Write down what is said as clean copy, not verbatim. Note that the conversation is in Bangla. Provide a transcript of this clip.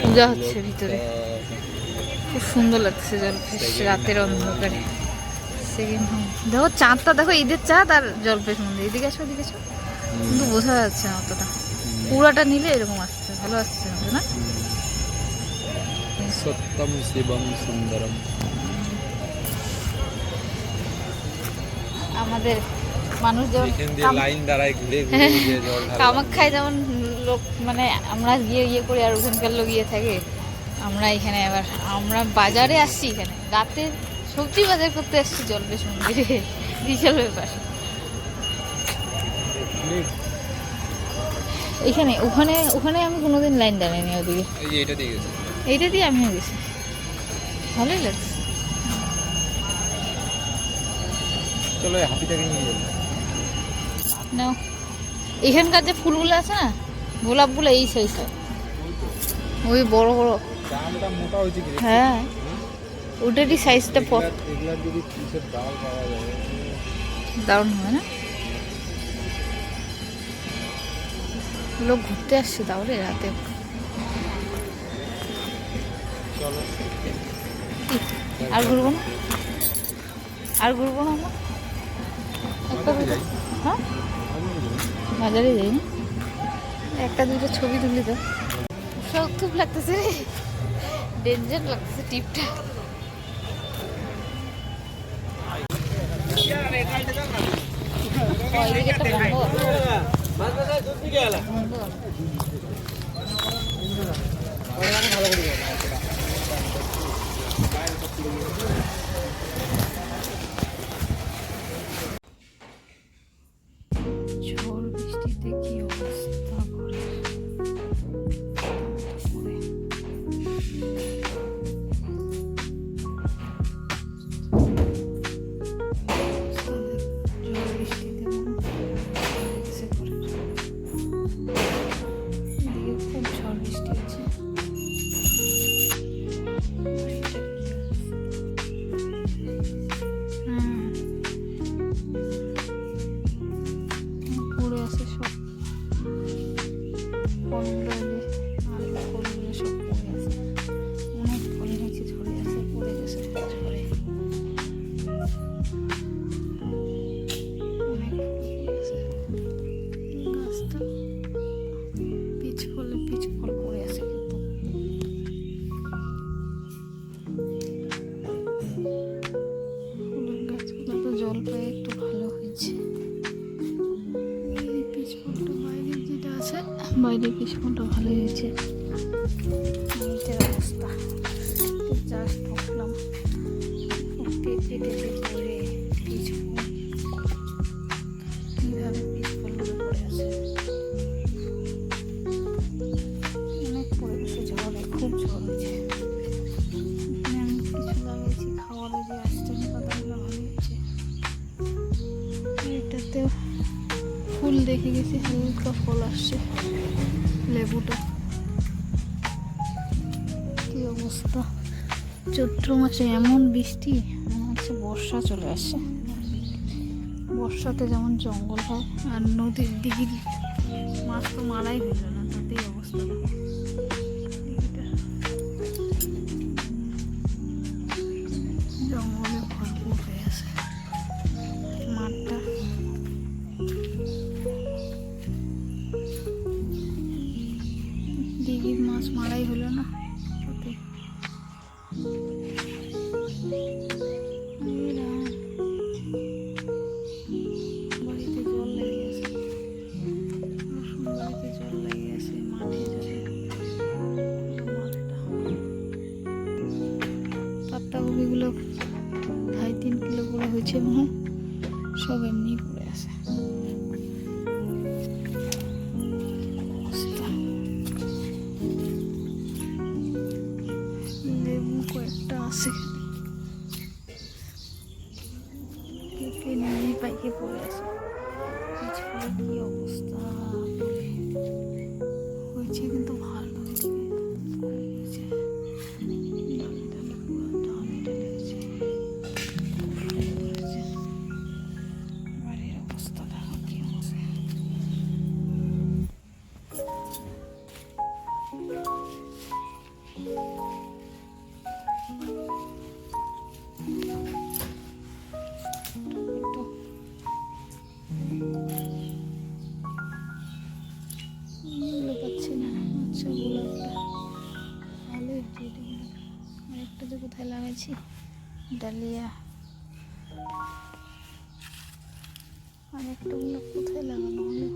পূজা হচ্ছে ভিতরে, খুব সুন্দর লাগছে জলপেশ রাতের অন্ধকারে। দেখো চাঁদটা, দেখো ঈদের চাঁদ আর জলপেশ মন্দির। এদিকে আসো, এদিকে আসো, কিন্তু বোঝা যাচ্ছে না অতটা। পুরাটা নিলে এরকম আসছে, ভালো আসছে না? সত্যম শিবম সুন্দরম। আমাদের মানুষ যেমন লাইন দাঁড়ায় ঘুরে ঘুরে জল ঢালে, কামাখ্যায় যেমন লোক, মানে আমরা গিয়ে করি আর ওখানকার লোক গিয়ে থাকে, আমরা এখানে আবার আমরা বাজারে আসছি, এখানে রাতে সবজি বাজার করতে আসছি জলপেশ মন্দিরে। বিশাল ব্যাপার। এখানে ওখানে ওখানে আমি কোনোদিন লাইন দাঁড়াইনি ওদিকে, এইটা দিয়ে আমিও গেছি, ভালোই লাগছে। চলো হাতিটাকে নিয়ে যাবো। নাও, এখানকার যে ফুলগুলো আছে না, গোলাপগুলো এই সাইজ, ওই বড় বড়, মোটা হয়েছে। হ্যাঁ ওটারই সাইজটা যদি পিসের ডাল পাওয়া যায় দারুণ হবে না? লোক ঘুরতে আসছে তাহলে রাতে। চলো আর ঘুরবো না, আর ঘুরবো না আমরা। হ্যাঁ বাজারে যাই না, একটা দুটো ছবি তুলি তো। সব খুব লাগতেছে রে, ডেঞ্জার লাগতেছে টিপটা। ঝড় বৃষ্টিতে কি অবস্থা করে। জল পায়ে একটু ভালো হয়েছে। পিছনটা বাইরে যেটা আছে, বাইরে পিছনটা ভালো হয়েছে। অবস্থা জাস্ট ঢুকলাম, পেঁপে পড়ে পিছন কীভাবে পিছনগুলো পড়ে আছে, অনেক পড়ে গেছে ঝড়ে, খুব ঝড় হয়েছে। আমি কিছু লাগাইছি খাওয়ারে, যে আসছেন পাতাগুলো ভালো হচ্ছে। এটাতে ফুল দেখে গেছি, হালকা ফল আসছে। লেবুটা কি অবস্থা, চৈত্র মাসে এমন বৃষ্টি, মনে হচ্ছে বর্ষা চলে আসছে। বর্ষাতে যেমন জঙ্গল হয়, আর নদীর দিঘির মাছ তো মারাই হইল না, তাতেই অবস্থা দেখো। জঙ্গলে ভরপুর হয়ে আছে মাঠটা। দিঘির মাছ মারাই হলো না, তাতে বাড়িতে জল লেগে আছে, রসুন বাড়িতে জল লেগে আছে, মাঠে জলে পাতাকপিগুলো 2.5-3 কিলো করে হয়েছে মনে হয়, সব এমনি পড়ে আছে। লেবু কয়েকটা আছে, পেঁপে নিয়ে পাইকে পড়ে আছে। কি অবস্থা হয়েছে, কিন্তু ভালো হয়েছে। বাড়ির অবস্থা দেখো কি অবস্থা। গোলাপটা ভালো হচ্ছে এটা গোলাপ। আরেকটা যে কোথায় লাগাইছি ডালিয়া, আরেকটা গোলাপ কোথায় লাগানো হলো?